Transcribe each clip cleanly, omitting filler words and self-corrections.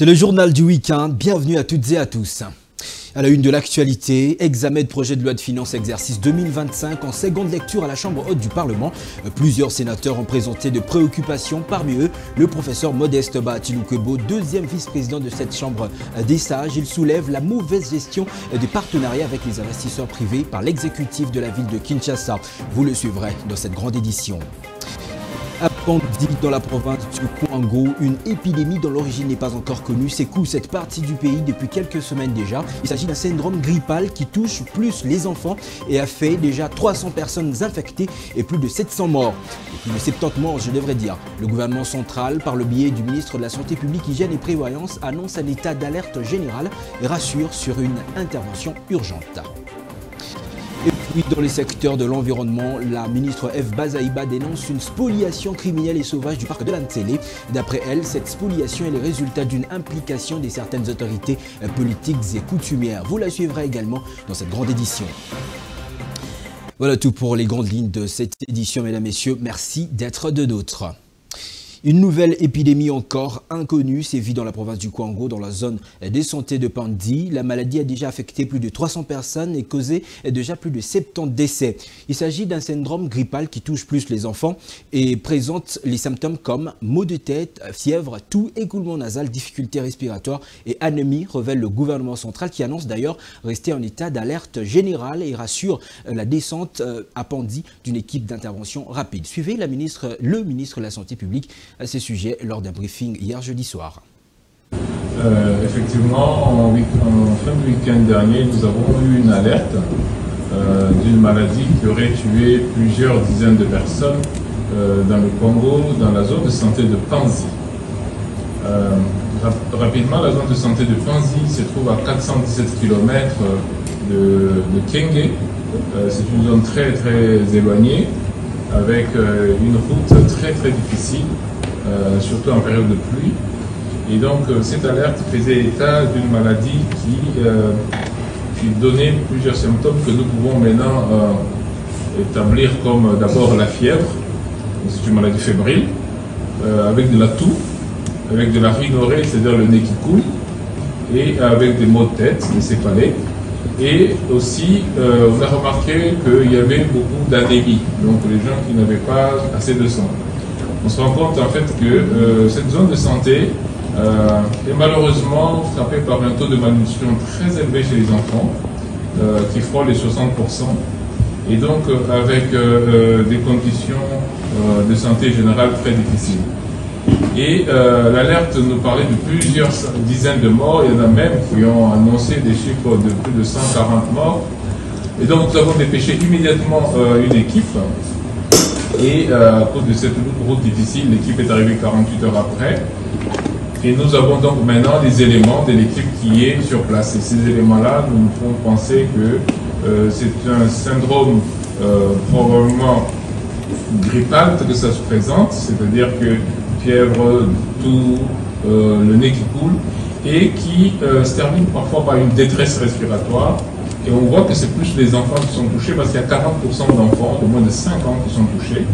C'est le journal du week-end, bienvenue à toutes et à tous. À la une de l'actualité, examen de projet de loi de finances exercice 2025 en seconde lecture à la Chambre haute du Parlement. Plusieurs sénateurs ont présenté de préoccupations, parmi eux le professeur Modeste Bahati-Lukwebo, deuxième vice-président de cette Chambre des sages. Il soulève la mauvaise gestion des partenariats avec les investisseurs privés par l'exécutif de la ville de Kinshasa. Vous le suivrez dans cette grande édition. À Pandi, dans la province du Kouango, une épidémie dont l'origine n'est pas encore connue secoue cette partie du pays depuis quelques semaines déjà. Il s'agit d'un syndrome grippal qui touche plus les enfants et a fait déjà 300 personnes infectées et plus de 700 morts. Et plus de 70 morts, je devrais dire. Le gouvernement central, par le biais du ministre de la Santé publique, Hygiène et Prévoyance, annonce un état d'alerte générale et rassure sur une intervention urgente. Et puis dans les secteurs de l'environnement, la ministre F. Bazaïba dénonce une spoliation criminelle et sauvage du parc de l'Antsélé. D'après elle, cette spoliation est le résultat d'une implication de certaines autorités politiques et coutumières. Vous la suivrez également dans cette grande édition. Voilà tout pour les grandes lignes de cette édition, mesdames, messieurs. Merci d'être de nôtres. Une nouvelle épidémie encore inconnue sévit dans la province du Kouango, dans la zone de santé de Pandi. La maladie a déjà affecté plus de 300 personnes et causé déjà plus de 70 décès. Il s'agit d'un syndrome grippal qui touche plus les enfants et présente les symptômes comme maux de tête, fièvre, toux, écoulement nasal, difficultés respiratoires et anémie, révèle le gouvernement central qui annonce d'ailleurs rester en état d'alerte générale et rassure la descente à Pandi d'une équipe d'intervention rapide. Suivez le ministre de la Santé publique à ces sujets lors d'un briefing hier jeudi soir. Effectivement, en fin de week-end dernier, nous avons eu une alerte d'une maladie qui aurait tué plusieurs dizaines de personnes dans le Congo, dans la zone de santé de Panzi. Rapidement, la zone de santé de Panzi se trouve à 417 km de Kenge. C'est une zone très très éloignée, avec une route très très difficile. Surtout en période de pluie. Et donc cette alerte faisait état d'une maladie qui donnait plusieurs symptômes que nous pouvons maintenant établir comme d'abord la fièvre, c'est une maladie fébrile, avec de la toux, avec de la rhinorrhée, c'est-à-dire le nez qui coule, et avec des maux de tête, des céphalées. Et aussi, on a remarqué qu'il y avait beaucoup d'anémie, donc les gens qui n'avaient pas assez de sang. On se rend compte en fait que cette zone de santé est malheureusement frappée par un taux de malnutrition très élevé chez les enfants, qui frôle les 60%, et donc avec des conditions de santé générale très difficiles. Et l'alerte nous parlait de plusieurs dizaines de morts, il y en a même qui ont annoncé des chiffres de plus de 140 morts. Et donc nous avons dépêché immédiatement une équipe. Et à cause de cette route difficile, l'équipe est arrivée 48 heures après. Et nous avons donc maintenant les éléments de l'équipe qui est sur place. Et ces éléments-là nous font penser que c'est un syndrome probablement grippal que ça se présente, c'est-à-dire que fièvre, toux, le nez qui coule, et qui se termine parfois par une détresse respiratoire. Et on voit que c'est plus les enfants qui sont touchés parce qu'il y a 40% d'enfants de moins de 5 ans qui sont touchés.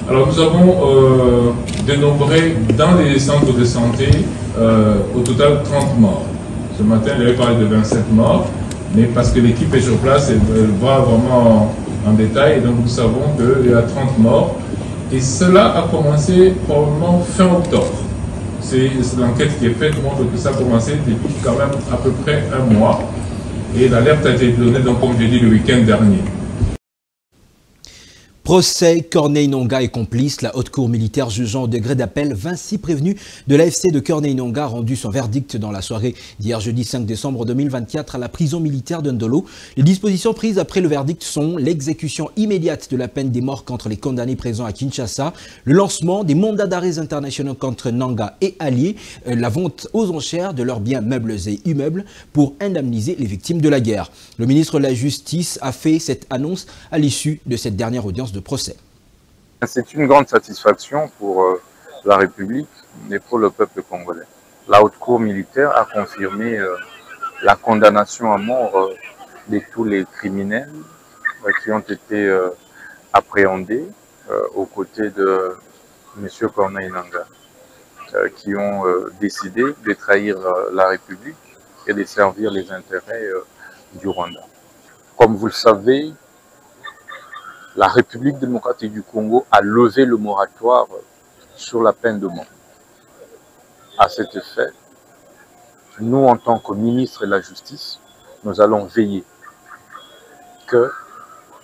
Alors nous avons dénombré dans les centres de santé au total 30 morts. Ce matin, j'avais parlé de 27 morts, mais parce que l'équipe est sur place et voit vraiment en détail, et donc nous savons qu'il y a 30 morts. Et cela a commencé probablement fin octobre. C'est l'enquête qui est faite montre que ça a commencé depuis quand même à peu près un mois. Et l'alerte a été donnée, donc, comme j'ai dit, le week-end dernier. Procès Corneille-Nangaa et complice. La haute cour militaire jugeant au degré d'appel Vinci prévenu de l'AFC de Corneille-Nangaa a rendu son verdict dans la soirée d'hier jeudi 5 décembre 2024 à la prison militaire d'Ndolo. Les dispositions prises après le verdict sont l'exécution immédiate de la peine des morts contre les condamnés présents à Kinshasa, le lancement des mandats d'arrêt internationaux contre Nangaa et alliés, la vente aux enchères de leurs biens meubles et immeubles pour indemniser les victimes de la guerre. Le ministre de la Justice a fait cette annonce à l'issue de cette dernière audience de procès. C'est une grande satisfaction pour la République et pour le peuple congolais. La haute cour militaire a confirmé la condamnation à mort de tous les criminels qui ont été appréhendés aux côtés de M. Corneille-Nangaa. qui ont décidé de trahir la République et de servir les intérêts du Rwanda. Comme vous le savez, la République démocratique du Congo a levé le moratoire sur la peine de mort. À cet effet, nous, en tant que ministre de la Justice, nous allons veiller que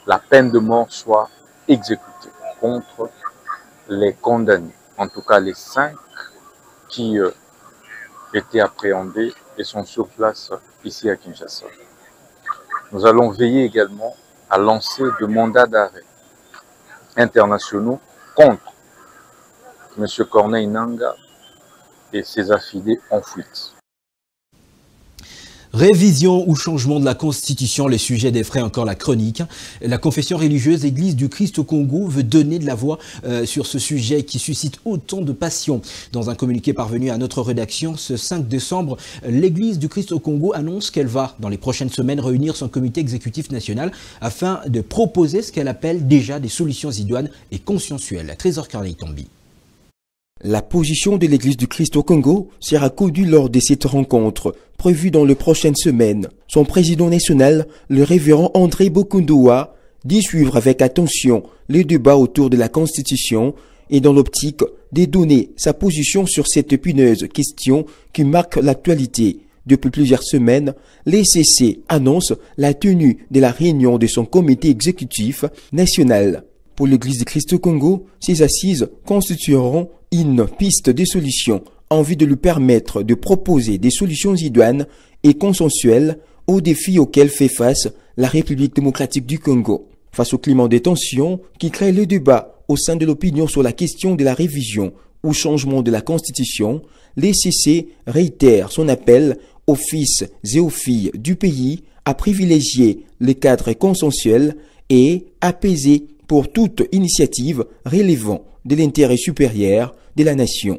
la peine de mort soit exécutée contre les condamnés, en tout cas les 5 qui étaient appréhendés et sont sur place ici à Kinshasa. Nous allons veiller également à lancer de mandats d'arrêt internationaux contre M. Corneille Nangaa et ses affidés en fuite. Révision ou changement de la Constitution, les sujets d'effraient encore la chronique. La confession religieuse Église du Christ au Congo veut donner de la voix sur ce sujet qui suscite autant de passion. Dans un communiqué parvenu à notre rédaction ce 5 décembre, l'Église du Christ au Congo annonce qu'elle va, dans les prochaines semaines, réunir son comité exécutif national afin de proposer ce qu'elle appelle déjà des solutions idoines et consensuelles. Trésor Carly Tombi. La position de l'Église du Christ au Congo sera connue lors de cette rencontre, prévue dans les prochaines semaines. Son président national, le révérend André Bokundoa, dit suivre avec attention les débats autour de la Constitution et dans l'optique de donner sa position sur cette épineuse question qui marque l'actualité. Depuis plusieurs semaines, l'ECC annonce la tenue de la réunion de son comité exécutif national. Pour l'Église du Christ au Congo, ces assises constitueront une piste de solution en vue de lui permettre de proposer des solutions idoines et consensuelles aux défis auxquels fait face la République démocratique du Congo. Face au climat de tension qui crée le débat au sein de l'opinion sur la question de la révision ou changement de la Constitution, l'ECC réitère son appel aux fils et aux filles du pays à privilégier les cadres consensuels et apaiser pour toute initiative relevant de l'intérêt supérieur de la nation.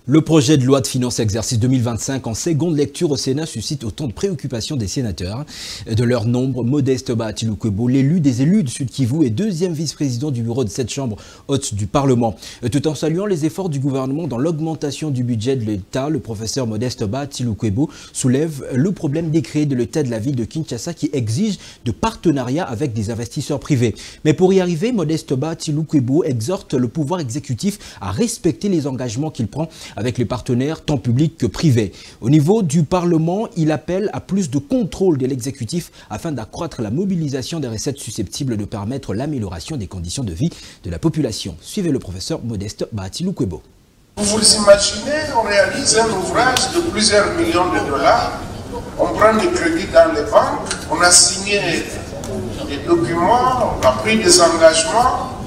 Le projet de loi de finances exercice 2025 en seconde lecture au Sénat suscite autant de préoccupations des sénateurs. De leur nombre, Modeste Bahati-Lukwebo, l'élu des élus de Sud-Kivu et deuxième vice-président du bureau de cette chambre haute du Parlement. Tout en saluant les efforts du gouvernement dans l'augmentation du budget de l'État, le professeur Modeste Bahati-Lukwebo soulève le problème décrété de l'État de la ville de Kinshasa qui exige de partenariats avec des investisseurs privés. Mais pour y arriver, Modeste Bahati-Lukwebo exhorte le pouvoir exécutif à respecter les engagements qu'il prend avec les partenaires tant publics que privés. Au niveau du Parlement, il appelle à plus de contrôle de l'exécutif afin d'accroître la mobilisation des recettes susceptibles de permettre l'amélioration des conditions de vie de la population. Suivez le professeur Modeste Bahati-Lukwebo. Vous vous imaginez, on réalise un ouvrage de plusieurs millions de dollars, on prend des crédits dans les banques, on a signé des documents, on a pris des engagements,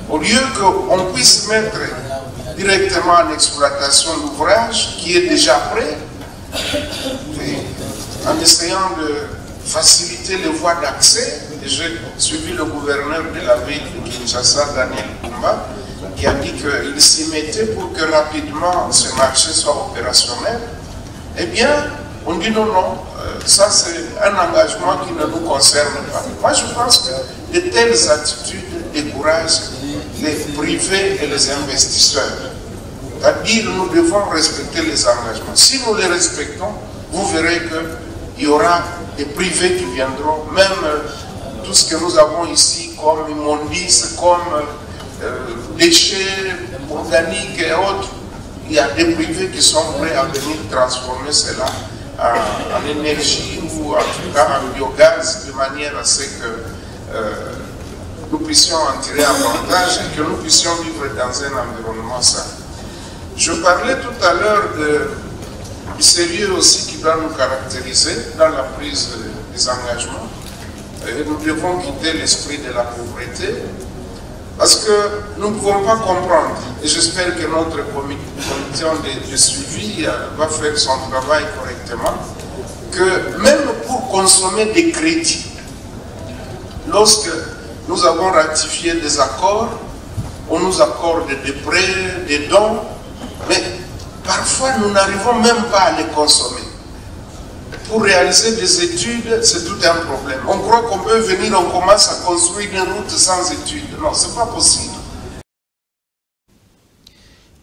au lieu qu'on puisse mettre directement en exploitation l'ouvrage qui est déjà prêt, et en essayant de faciliter les voies d'accès. J'ai suivi le gouverneur de la ville de Kinshasa, Daniel Kumba, qui a dit qu'il s'y mettait pour que rapidement ce marché soit opérationnel. Eh bien, on dit non, non, ça c'est un engagement qui ne nous concerne pas. Moi je pense que de telles attitudes découragent les privés et les investisseurs. C'est-à-dire nous devons respecter les engagements. Si nous les respectons, vous verrez qu'il y aura des privés qui viendront, même tout ce que nous avons ici comme immondices, comme déchets organiques et autres, il y a des privés qui sont prêts à venir transformer cela en énergie ou en tout cas en biogaz de manière à ce que nous puissions en tirer avantage et que nous puissions vivre dans un environnement sain. Je parlais tout à l'heure du sérieux aussi qui doit nous caractériser dans la prise des engagements. Et nous devons quitter l'esprit de la pauvreté parce que nous ne pouvons pas comprendre, et j'espère que notre commission de suivi va faire son travail correctement, que même pour consommer des crédits, lorsque nous avons ratifié des accords, on nous accorde des prêts, des dons, mais parfois nous n'arrivons même pas à les consommer. Pour réaliser des études, c'est tout un problème. On croit qu'on peut venir, on commence à construire une route sans études. Non, ce n'est pas possible.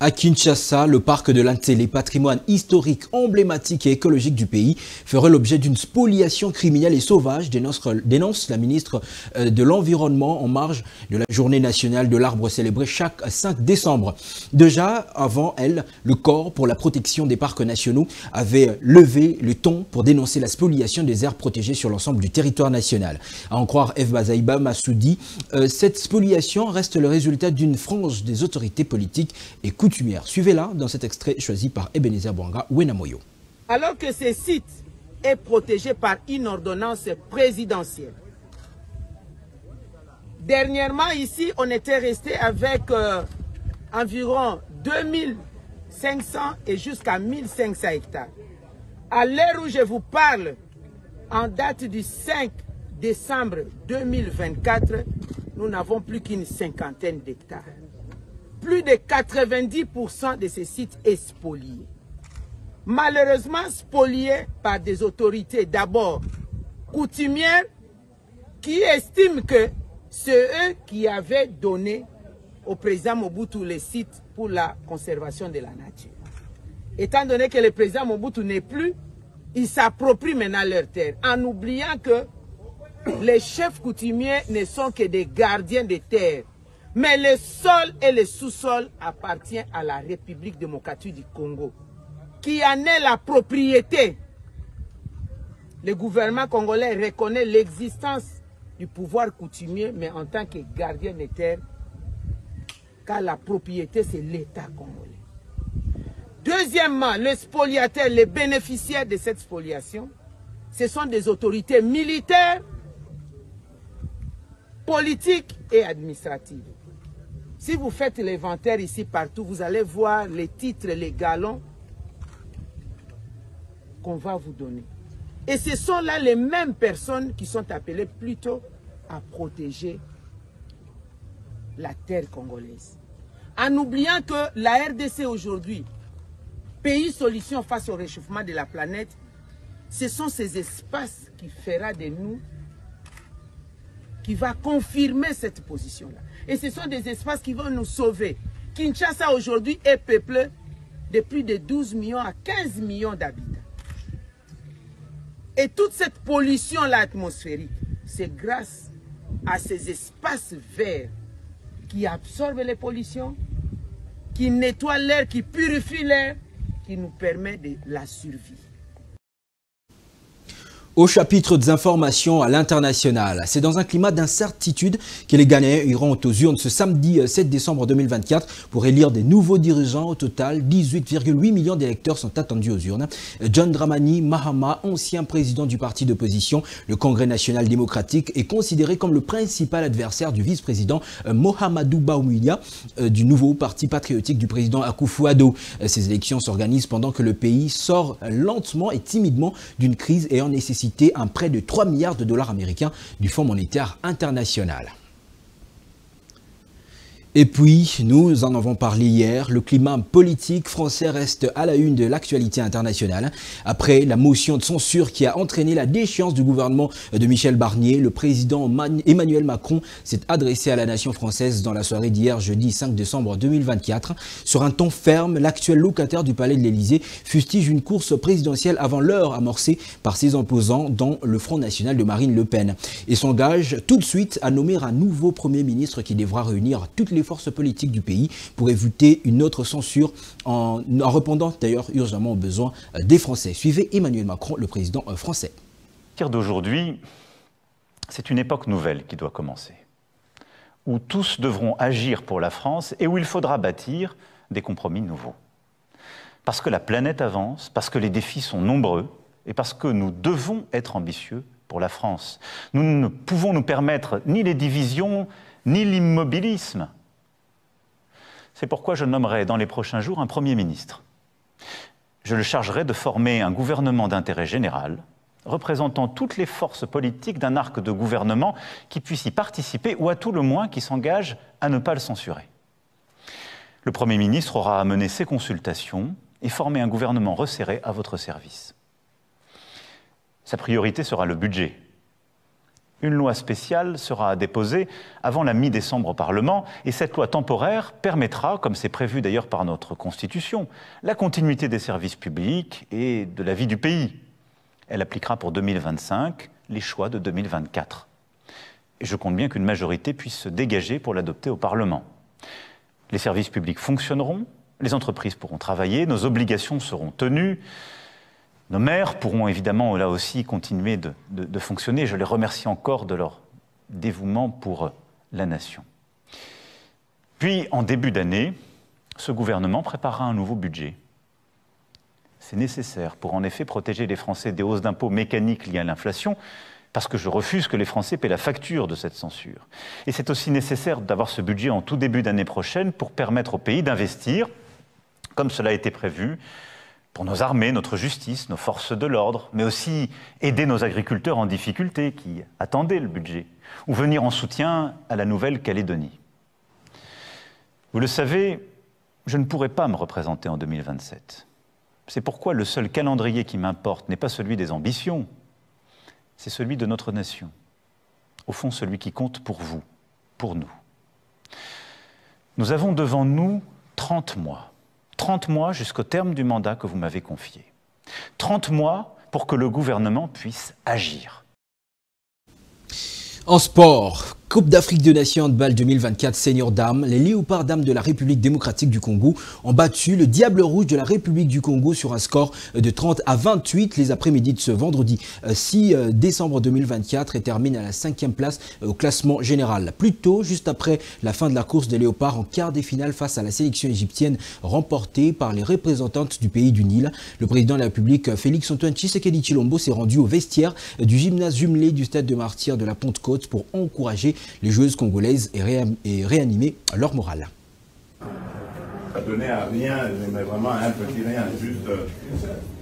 À Kinshasa, le parc de l'Antélé, patrimoine historique, emblématique et écologique du pays, ferait l'objet d'une spoliation criminelle et sauvage, dénonce la ministre de l'Environnement en marge de la journée nationale de l'arbre célébrée chaque 5 décembre. Déjà, avant elle, le corps pour la protection des parcs nationaux avait levé le ton pour dénoncer la spoliation des aires protégées sur l'ensemble du territoire national. À en croire F. Bazaïba Massoudi, cette spoliation reste le résultat d'une frange des autorités politiques et coutumières. Suivez-la dans cet extrait choisi par Ebenezer Bwanga Wenamoyo. Alors que ce site est protégé par une ordonnance présidentielle. Dernièrement, ici, on était resté avec environ 2500 et jusqu'à 1500 hectares. À l'heure où je vous parle, en date du 5 décembre 2024, nous n'avons plus qu'une cinquantaine d'hectares. Plus de 90% de ces sites est spoliés. Malheureusement spoliés par des autorités d'abord coutumières qui estiment que c'est eux qui avaient donné au président Mobutu les sites pour la conservation de la nature. Étant donné que le président Mobutu n'est plus, ils s'approprient maintenant leurs terres en oubliant que les chefs coutumiers ne sont que des gardiens des terres. Mais le sol et le sous-sol appartiennent à la République démocratique du Congo, qui en est la propriété. Le gouvernement congolais reconnaît l'existence du pouvoir coutumier, mais en tant que gardien des terres, car la propriété, c'est l'État congolais. Deuxièmement, les spoliateurs, les bénéficiaires de cette spoliation, ce sont des autorités militaires, politiques et administratives. Si vous faites l'inventaire ici partout, vous allez voir les titres, les galons qu'on va vous donner. Et ce sont là les mêmes personnes qui sont appelées plutôt à protéger la terre congolaise. En oubliant que la RDC aujourd'hui, pays solution face au réchauffement de la planète, ce sont ces espaces qui fera de nous, qui va confirmer cette position-là. Et ce sont des espaces qui vont nous sauver. Kinshasa aujourd'hui est peuplé de plus de 12 millions à 15 millions d'habitants. Et toute cette pollution-là atmosphérique, c'est grâce à ces espaces verts qui absorbent les pollutions, qui nettoient l'air, qui purifient l'air, qui nous permet de la survie. Au chapitre des informations à l'international, c'est dans un climat d'incertitude que les Ghanéens iront aux urnes ce samedi 7 décembre 2024 pour élire des nouveaux dirigeants. Au total, 18,8 millions d'électeurs sont attendus aux urnes. John Dramani Mahama, ancien président du parti d'opposition, le Congrès national démocratique, est considéré comme le principal adversaire du vice-président Mohamedou Bawumia du nouveau parti patriotique du président Akufo-Addo. Ces élections s'organisent pendant que le pays sort lentement et timidement d'une crise ayant nécessité un prêt de 3 milliards de dollars américains du Fonds monétaire international. Et puis, nous en avons parlé hier, le climat politique français reste à la une de l'actualité internationale. Après la motion de censure qui a entraîné la déchéance du gouvernement de Michel Barnier, le président Emmanuel Macron s'est adressé à la nation française dans la soirée d'hier, jeudi 5 décembre 2024. Sur un ton ferme, l'actuel locataire du palais de l'Élysée fustige une course présidentielle avant l'heure amorcée par ses opposants, dont le Front national de Marine Le Pen. Et s'engage tout de suite à nommer un nouveau Premier ministre qui devra réunir toutes les forces politiques du pays pour éviter une autre censure en répondant d'ailleurs urgemment aux besoins des Français. Suivez Emmanuel Macron, le président français. À partir d'aujourd'hui, c'est une époque nouvelle qui doit commencer, où tous devront agir pour la France et où il faudra bâtir des compromis nouveaux. Parce que la planète avance, parce que les défis sont nombreux et parce que nous devons être ambitieux pour la France. Nous ne pouvons nous permettre ni les divisions, ni l'immobilisme. C'est pourquoi je nommerai dans les prochains jours un Premier ministre. Je le chargerai de former un gouvernement d'intérêt général, représentant toutes les forces politiques d'un arc de gouvernement qui puisse y participer ou à tout le moins qui s'engage à ne pas le censurer. Le Premier ministre aura à mener ses consultations et former un gouvernement resserré à votre service. Sa priorité sera le budget. Une loi spéciale sera déposée avant la mi-décembre au Parlement et cette loi temporaire permettra, comme c'est prévu d'ailleurs par notre Constitution, la continuité des services publics et de la vie du pays. Elle appliquera pour 2025 les choix de 2024. Et je compte bien qu'une majorité puisse se dégager pour l'adopter au Parlement. Les services publics fonctionneront, les entreprises pourront travailler, nos obligations seront tenues. Nos maires pourront évidemment, là aussi, continuer de fonctionner. Je les remercie encore de leur dévouement pour la nation. Puis, en début d'année, ce gouvernement préparera un nouveau budget. C'est nécessaire pour en effet protéger les Français des hausses d'impôts mécaniques liées à l'inflation, parce que je refuse que les Français paient la facture de cette censure. Et c'est aussi nécessaire d'avoir ce budget en tout début d'année prochaine pour permettre au pays d'investir, comme cela a été prévu, pour nos armées, notre justice, nos forces de l'ordre, mais aussi aider nos agriculteurs en difficulté qui attendaient le budget, ou venir en soutien à la Nouvelle-Calédonie. Vous le savez, je ne pourrai pas me représenter en 2027. C'est pourquoi le seul calendrier qui m'importe n'est pas celui des ambitions, c'est celui de notre nation. Au fond, celui qui compte pour vous, pour nous. Nous avons devant nous 30 mois. 30 mois jusqu'au terme du mandat que vous m'avez confié. 30 mois pour que le gouvernement puisse agir. En sport, Coupe d'Afrique des Nations handball 2024 senior dames, les Léopards dames de la République démocratique du Congo ont battu le Diable rouge de la République du Congo sur un score de 30-28 les après-midi de ce vendredi 6 décembre 2024 et termine à la 5e place au classement général. Plus tôt, juste après la fin de la course des Léopards en quart des finales face à la sélection égyptienne remportée par les représentantes du pays du Nil, le président de la République Félix-Antoine Tshisekedi Tshilombo s'est rendu au vestiaire du gymnase jumelé du stade de Martyrs de la Pentecôte pour encourager les joueuses congolaises et réanimer leur morale. Ça donnait à rien, mais vraiment à un petit rien, juste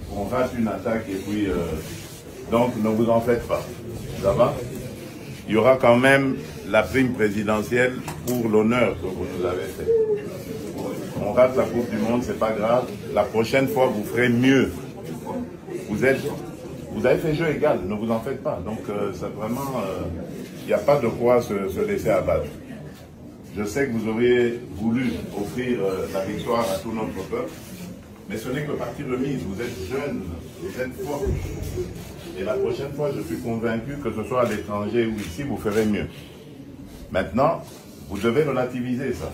qu'on fasse une attaque et puis... donc ne vous en faites pas, ça va? Il y aura quand même la prime présidentielle pour l'honneur que vous nous avez fait. On rate la Coupe du Monde, c'est pas grave. La prochaine fois, vous ferez mieux. Vous avez fait jeu égal, ne vous en faites pas. Donc c'est vraiment... il n'y a pas de quoi se laisser abattre. Je sais que vous auriez voulu offrir la victoire à tout notre peuple, mais ce n'est que partie remise. Vous êtes jeunes, vous êtes forts. Et la prochaine fois, je suis convaincu que ce soit à l'étranger ou ici, vous ferez mieux. Maintenant, vous devez relativiser ça.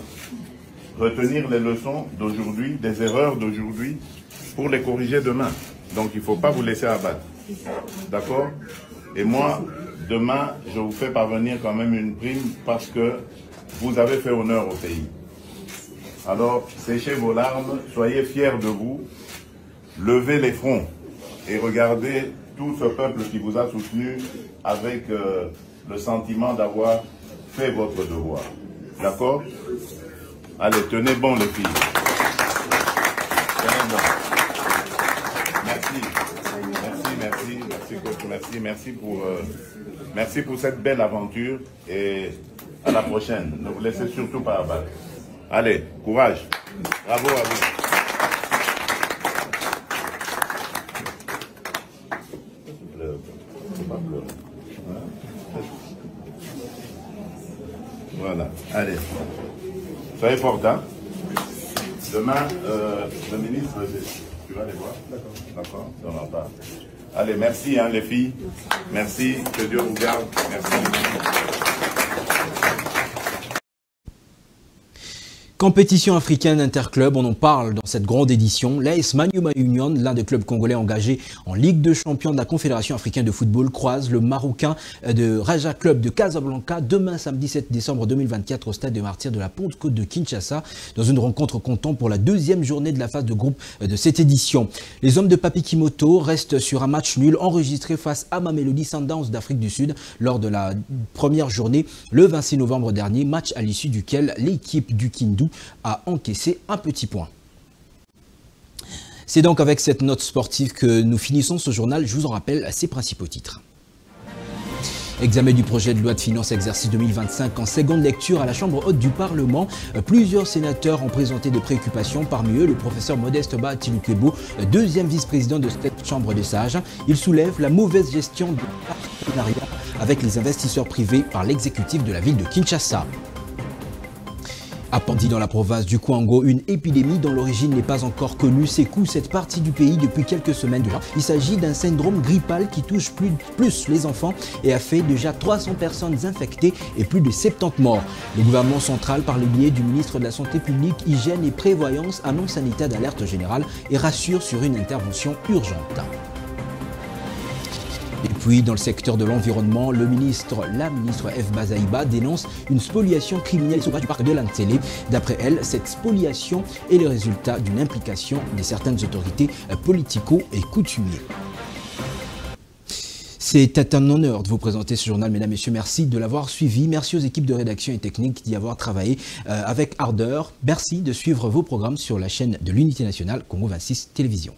Retenir les leçons d'aujourd'hui, des erreurs d'aujourd'hui, pour les corriger demain. Donc il ne faut pas vous laisser abattre. D'accord? Et moi, demain, je vous fais parvenir quand même une prime parce que vous avez fait honneur au pays. Alors, séchez vos larmes, soyez fiers de vous, levez les fronts et regardez tout ce peuple qui vous a soutenu avec le sentiment d'avoir fait votre devoir. D'accord? Allez, tenez bon les filles. Tenez bon. Merci pour cette belle aventure et à la prochaine. Ne vous laissez surtout pas abattre. Allez, courage. Bravo à vous. Voilà, allez. Soyez forts, hein. Demain, le ministre, tu vas les voir? D'accord. D'accord. Allez, merci hein, les filles. Merci, que Dieu vous garde. Merci. Compétition africaine interclub, on en parle dans cette grande édition. L'AS Maniema Union, l'un des clubs congolais engagés en Ligue de champions de la Confédération africaine de football, croise le Marocain de Raja Club de Casablanca demain samedi 7 décembre 2024 au stade de Martyrs de la Pentecôte de Kinshasa dans une rencontre comptant pour la deuxième journée de la phase de groupe de cette édition. Les hommes de Papi Kimoto restent sur un match nul enregistré face à Mamelodi Sundowns d'Afrique du Sud lors de la première journée le 26 novembre dernier, match à l'issue duquel l'équipe du Kindu a encaissé un petit point. C'est donc avec cette note sportive que nous finissons ce journal. Je vous en rappelle ses principaux titres. Examen du projet de loi de finances exercice 2025 en seconde lecture à la Chambre haute du Parlement. Plusieurs sénateurs ont présenté des préoccupations, parmi eux le professeur Modeste Batilukebo, deuxième vice-président de cette Chambre des sages. Il soulève la mauvaise gestion du partenariat avec les investisseurs privés par l'exécutif de la ville de Kinshasa. Appendie dans la province du Kwango, une épidémie dont l'origine n'est pas encore connue secoue cette partie du pays depuis quelques semaines déjà. Il s'agit d'un syndrome grippal qui touche plus les enfants et a fait déjà 300 personnes infectées et plus de 70 morts. Le gouvernement central, par le biais du ministre de la Santé publique, Hygiène et Prévoyance, annonce un état d'alerte générale et rassure sur une intervention urgente. Et puis, dans le secteur de l'environnement, la ministre F. Bazaïba dénonce une spoliation criminelle sur du parc de Lantsele. D'après elle, cette spoliation est le résultat d'une implication de certaines autorités politico- et coutumières. C'est un honneur de vous présenter ce journal, mesdames et messieurs. Merci de l'avoir suivi. Merci aux équipes de rédaction et technique d'y avoir travaillé avec ardeur. Merci de suivre vos programmes sur la chaîne de l'Unité nationale Congo 26 Télévision.